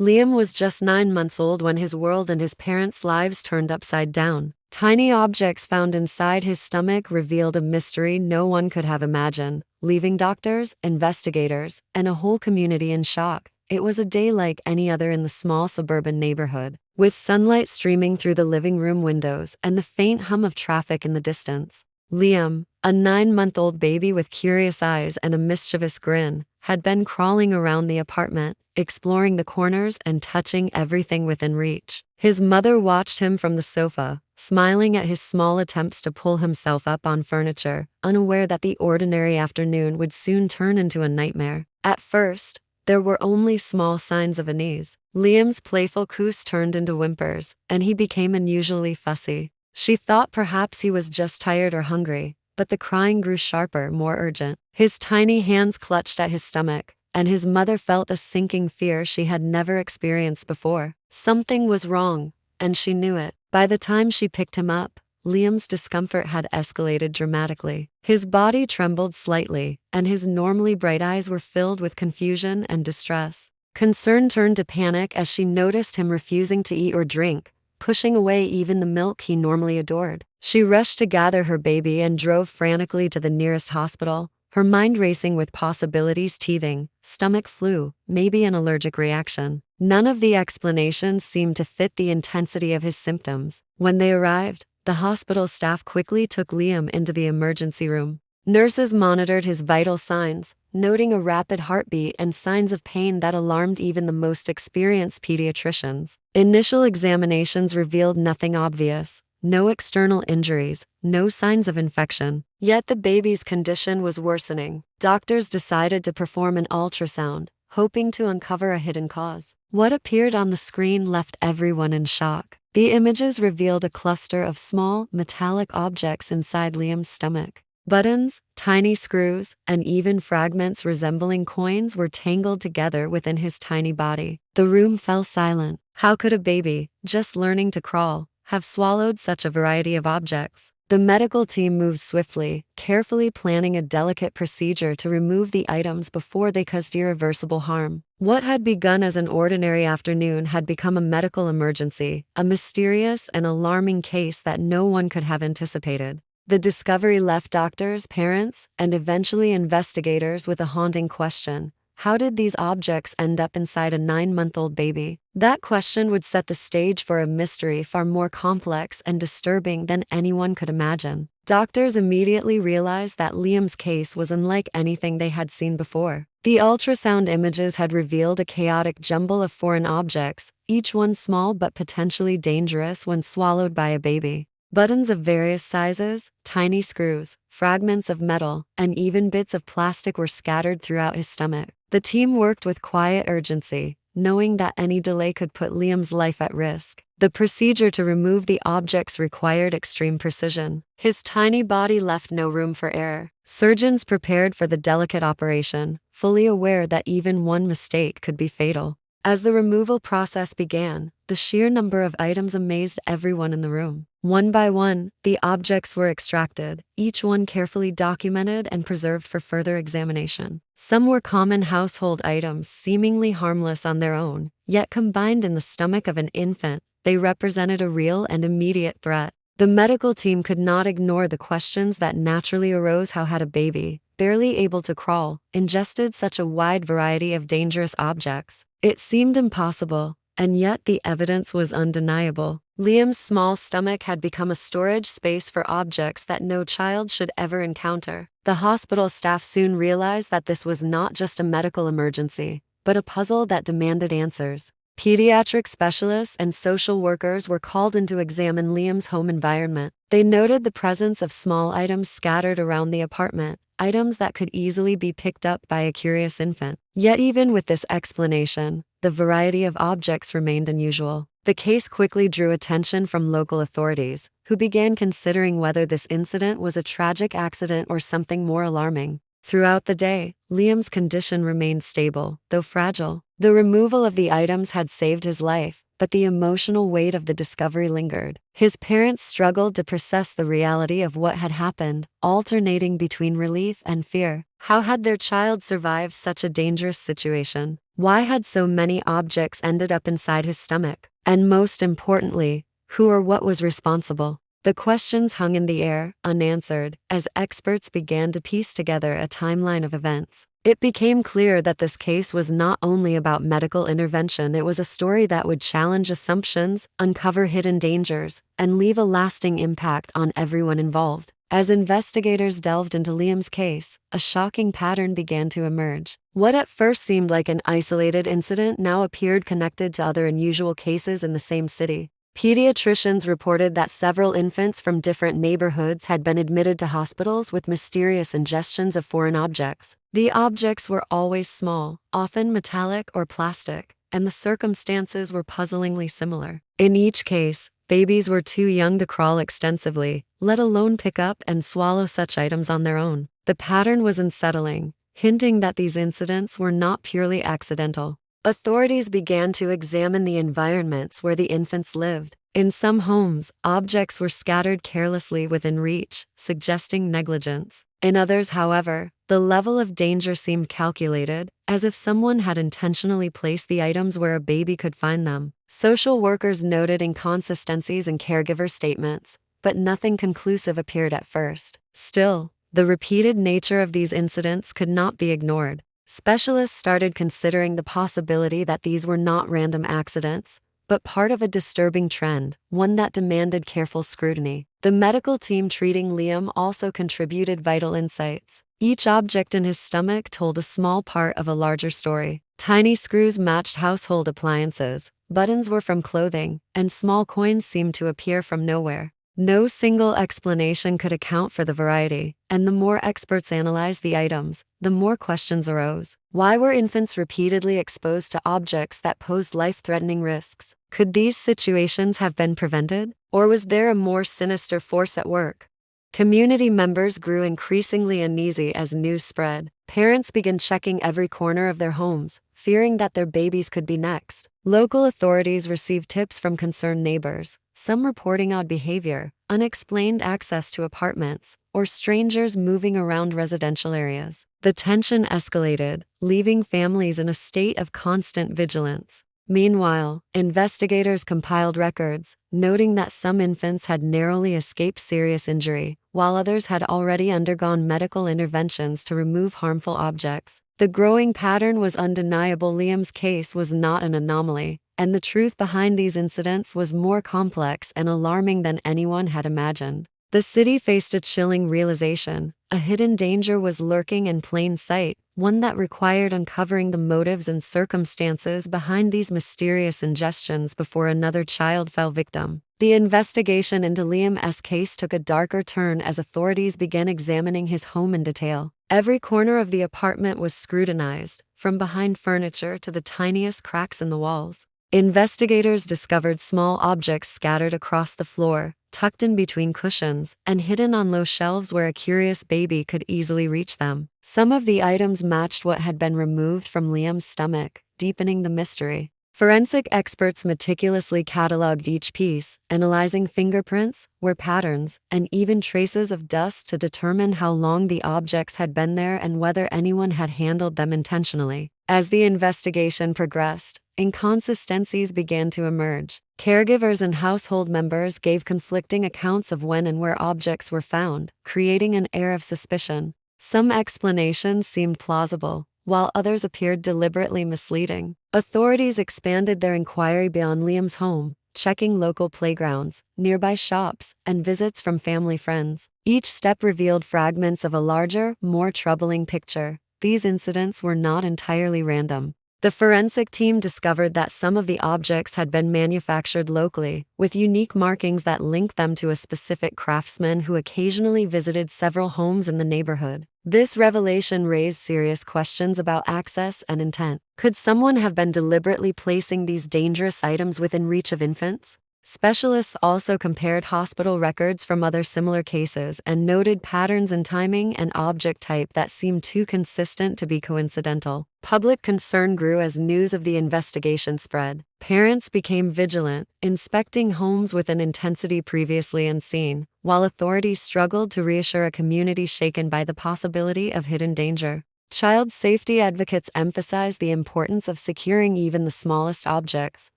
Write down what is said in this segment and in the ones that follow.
Liam was just 9 months old when his world and his parents' lives turned upside down. Tiny objects found inside his stomach revealed a mystery no one could have imagined, leaving doctors, investigators, and a whole community in shock. It was a day like any other in the small suburban neighborhood, with sunlight streaming through the living room windows and the faint hum of traffic in the distance. Liam, a 9-month-old baby with curious eyes and a mischievous grin, had been crawling around the apartment, exploring the corners and touching everything within reach. His mother watched him from the sofa, smiling at his small attempts to pull himself up on furniture, unaware that the ordinary afternoon would soon turn into a nightmare. At first, there were only small signs of unease. Liam's playful coos turned into whimpers, and he became unusually fussy. She thought perhaps he was just tired or hungry, but the crying grew sharper, more urgent. His tiny hands clutched at his stomach, and his mother felt a sinking fear she had never experienced before. Something was wrong, and she knew it. By the time she picked him up, Liam's discomfort had escalated dramatically. His body trembled slightly, and his normally bright eyes were filled with confusion and distress. Concern turned to panic as she noticed him refusing to eat or drink, pushing away even the milk he normally adored. She rushed to gather her baby and drove frantically to the nearest hospital, her mind racing with possibilities: teething, stomach flu, maybe an allergic reaction. None of the explanations seemed to fit the intensity of his symptoms. When they arrived, the hospital staff quickly took Liam into the emergency room. Nurses monitored his vital signs, noting a rapid heartbeat and signs of pain that alarmed even the most experienced pediatricians. Initial examinations revealed nothing obvious. No external injuries, no signs of infection. Yet the baby's condition was worsening. Doctors decided to perform an ultrasound, hoping to uncover a hidden cause. What appeared on the screen left everyone in shock. The images revealed a cluster of small, metallic objects inside Liam's stomach. Buttons, tiny screws, and even fragments resembling coins were tangled together within his tiny body. The room fell silent. How could a baby, just learning to crawl, have swallowed such a variety of objects? The medical team moved swiftly, carefully planning a delicate procedure to remove the items before they caused irreversible harm. What had begun as an ordinary afternoon had become a medical emergency, a mysterious and alarming case that no one could have anticipated. The discovery left doctors, parents, and eventually investigators with a haunting question. How did these objects end up inside a 9-month-old baby? That question would set the stage for a mystery far more complex and disturbing than anyone could imagine. Doctors immediately realized that Liam's case was unlike anything they had seen before. The ultrasound images had revealed a chaotic jumble of foreign objects, each one small but potentially dangerous when swallowed by a baby. Buttons of various sizes, tiny screws, fragments of metal, and even bits of plastic were scattered throughout his stomach. The team worked with quiet urgency, knowing that any delay could put Liam's life at risk. The procedure to remove the objects required extreme precision. His tiny body left no room for error. Surgeons prepared for the delicate operation, fully aware that even one mistake could be fatal. As the removal process began, the sheer number of items amazed everyone in the room. One by one, the objects were extracted, each one carefully documented and preserved for further examination. Some were common household items, seemingly harmless on their own, yet combined in the stomach of an infant, they represented a real and immediate threat. The medical team could not ignore the questions that naturally arose. How had a baby, barely able to crawl, ingested such a wide variety of dangerous objects? It seemed impossible, and yet the evidence was undeniable. Liam's small stomach had become a storage space for objects that no child should ever encounter. The hospital staff soon realized that this was not just a medical emergency, but a puzzle that demanded answers. Pediatric specialists and social workers were called in to examine Liam's home environment. They noted the presence of small items scattered around the apartment, items that could easily be picked up by a curious infant. Yet even with this explanation, the variety of objects remained unusual. The case quickly drew attention from local authorities, who began considering whether this incident was a tragic accident or something more alarming. Throughout the day, Liam's condition remained stable, though fragile. The removal of the items had saved his life, but the emotional weight of the discovery lingered. His parents struggled to process the reality of what had happened, alternating between relief and fear. How had their child survived such a dangerous situation? Why had so many objects ended up inside his stomach? And most importantly, who or what was responsible? The questions hung in the air, unanswered, as experts began to piece together a timeline of events. It became clear that this case was not only about medical intervention, it was a story that would challenge assumptions, uncover hidden dangers, and leave a lasting impact on everyone involved. As investigators delved into Liam's case, a shocking pattern began to emerge. What at first seemed like an isolated incident now appeared connected to other unusual cases in the same city. Pediatricians reported that several infants from different neighborhoods had been admitted to hospitals with mysterious ingestions of foreign objects. The objects were always small, often metallic or plastic, and the circumstances were puzzlingly similar. In each case, babies were too young to crawl extensively, let alone pick up and swallow such items on their own. The pattern was unsettling, hinting that these incidents were not purely accidental. Authorities began to examine the environments where the infants lived. In some homes, objects were scattered carelessly within reach, suggesting negligence. In others, however, the level of danger seemed calculated, as if someone had intentionally placed the items where a baby could find them. Social workers noted inconsistencies in caregiver statements, but nothing conclusive appeared at first. Still, the repeated nature of these incidents could not be ignored. Specialists started considering the possibility that these were not random accidents, but part of a disturbing trend, one that demanded careful scrutiny. The medical team treating Liam also contributed vital insights. Each object in his stomach told a small part of a larger story. Tiny screws matched household appliances, buttons were from clothing, and small coins seemed to appear from nowhere. No single explanation could account for the variety, and the more experts analyzed the items, the more questions arose. Why were infants repeatedly exposed to objects that posed life-threatening risks? Could these situations have been prevented? Or was there a more sinister force at work? Community members grew increasingly uneasy as news spread. Parents began checking every corner of their homes, fearing that their babies could be next. Local authorities received tips from concerned neighbors, some reporting odd behavior, unexplained access to apartments, or strangers moving around residential areas. The tension escalated, leaving families in a state of constant vigilance. Meanwhile, investigators compiled records, noting that some infants had narrowly escaped serious injury, while others had already undergone medical interventions to remove harmful objects. The growing pattern was undeniable. Liam's case was not an anomaly, and the truth behind these incidents was more complex and alarming than anyone had imagined. The city faced a chilling realization. A hidden danger was lurking in plain sight, one that required uncovering the motives and circumstances behind these mysterious ingestions before another child fell victim. The investigation into Liam's case took a darker turn as authorities began examining his home in detail. Every corner of the apartment was scrutinized, from behind furniture to the tiniest cracks in the walls. Investigators discovered small objects scattered across the floor, tucked in between cushions, and hidden on low shelves where a curious baby could easily reach them. Some of the items matched what had been removed from Liam's stomach, deepening the mystery. Forensic experts meticulously cataloged each piece, analyzing fingerprints, wear patterns, and even traces of dust to determine how long the objects had been there and whether anyone had handled them intentionally. As the investigation progressed, inconsistencies began to emerge. Caregivers and household members gave conflicting accounts of when and where objects were found, creating an air of suspicion. Some explanations seemed plausible, while others appeared deliberately misleading. Authorities expanded their inquiry beyond Liam's home, checking local playgrounds, nearby shops, and visits from family friends. Each step revealed fragments of a larger, more troubling picture. These incidents were not entirely random. The forensic team discovered that some of the objects had been manufactured locally, with unique markings that linked them to a specific craftsman who occasionally visited several homes in the neighborhood. This revelation raised serious questions about access and intent. Could someone have been deliberately placing these dangerous items within reach of infants? Specialists also compared hospital records from other similar cases and noted patterns in timing and object type that seemed too consistent to be coincidental. Public concern grew as news of the investigation spread. Parents became vigilant, inspecting homes with an intensity previously unseen, while authorities struggled to reassure a community shaken by the possibility of hidden danger. Child safety advocates emphasize the importance of securing even the smallest objects,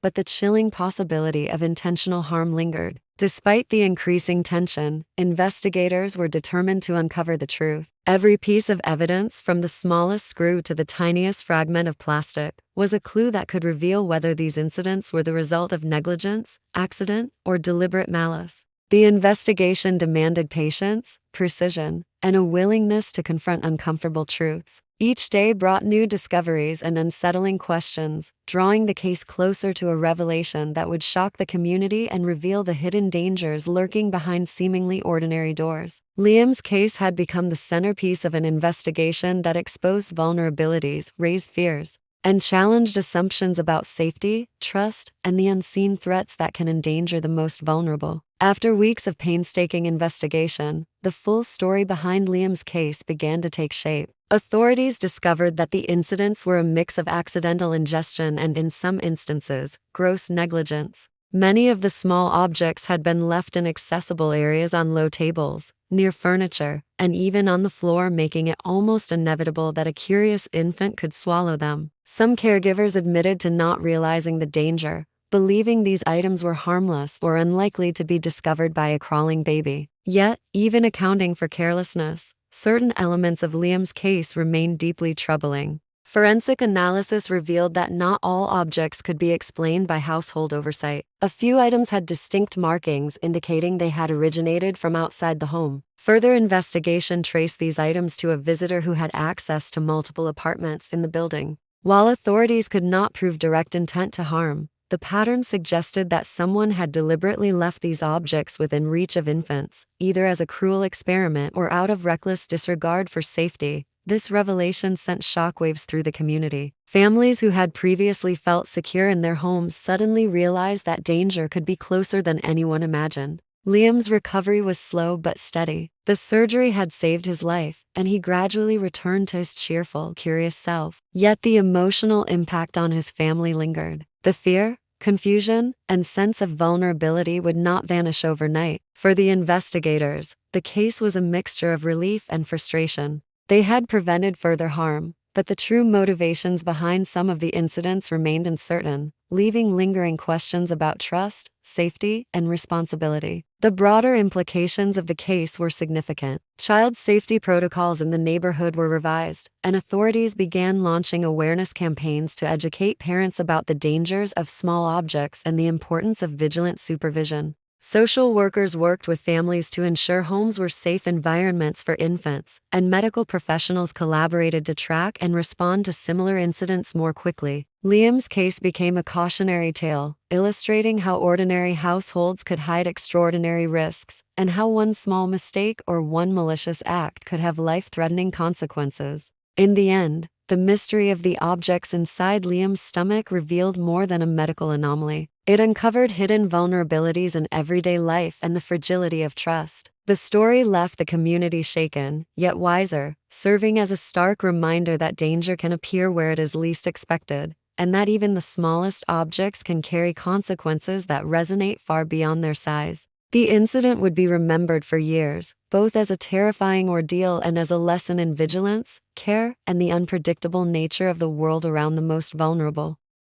but the chilling possibility of intentional harm lingered. Despite the increasing tension, investigators were determined to uncover the truth. Every piece of evidence, from the smallest screw to the tiniest fragment of plastic, was a clue that could reveal whether these incidents were the result of negligence, accident, or deliberate malice. The investigation demanded patience, precision, and a willingness to confront uncomfortable truths. Each day brought new discoveries and unsettling questions, drawing the case closer to a revelation that would shock the community and reveal the hidden dangers lurking behind seemingly ordinary doors. Liam's case had become the centerpiece of an investigation that exposed vulnerabilities, raised fears, and challenged assumptions about safety, trust, and the unseen threats that can endanger the most vulnerable. After weeks of painstaking investigation, the full story behind Liam's case began to take shape. Authorities discovered that the incidents were a mix of accidental ingestion and, in some instances, gross negligence. Many of the small objects had been left in accessible areas on low tables, near furniture, and even on the floor, making it almost inevitable that a curious infant could swallow them. Some caregivers admitted to not realizing the danger, believing these items were harmless or unlikely to be discovered by a crawling baby. Yet, even accounting for carelessness, certain elements of Liam's case remained deeply troubling. Forensic analysis revealed that not all objects could be explained by household oversight. A few items had distinct markings indicating they had originated from outside the home. Further investigation traced these items to a visitor who had access to multiple apartments in the building. While authorities could not prove direct intent to harm, the pattern suggested that someone had deliberately left these objects within reach of infants, either as a cruel experiment or out of reckless disregard for safety. This revelation sent shockwaves through the community. Families who had previously felt secure in their homes suddenly realized that danger could be closer than anyone imagined. Liam's recovery was slow but steady. The surgery had saved his life, and he gradually returned to his cheerful, curious self. Yet the emotional impact on his family lingered. The fear, confusion, and sense of vulnerability would not vanish overnight. For the investigators, the case was a mixture of relief and frustration. They had prevented further harm, but the true motivations behind some of the incidents remained uncertain, leaving lingering questions about trust, safety, and responsibility. The broader implications of the case were significant. Child safety protocols in the neighborhood were revised, and authorities began launching awareness campaigns to educate parents about the dangers of small objects and the importance of vigilant supervision. Social workers worked with families to ensure homes were safe environments for infants, and medical professionals collaborated to track and respond to similar incidents more quickly. Liam's case became a cautionary tale, illustrating how ordinary households could hide extraordinary risks, and how one small mistake or one malicious act could have life-threatening consequences. In the end, the mystery of the objects inside Liam's stomach revealed more than a medical anomaly. It uncovered hidden vulnerabilities in everyday life and the fragility of trust. The story left the community shaken, yet wiser, serving as a stark reminder that danger can appear where it is least expected, and that even the smallest objects can carry consequences that resonate far beyond their size. The incident would be remembered for years, both as a terrifying ordeal and as a lesson in vigilance, care, and the unpredictable nature of the world around the most vulnerable.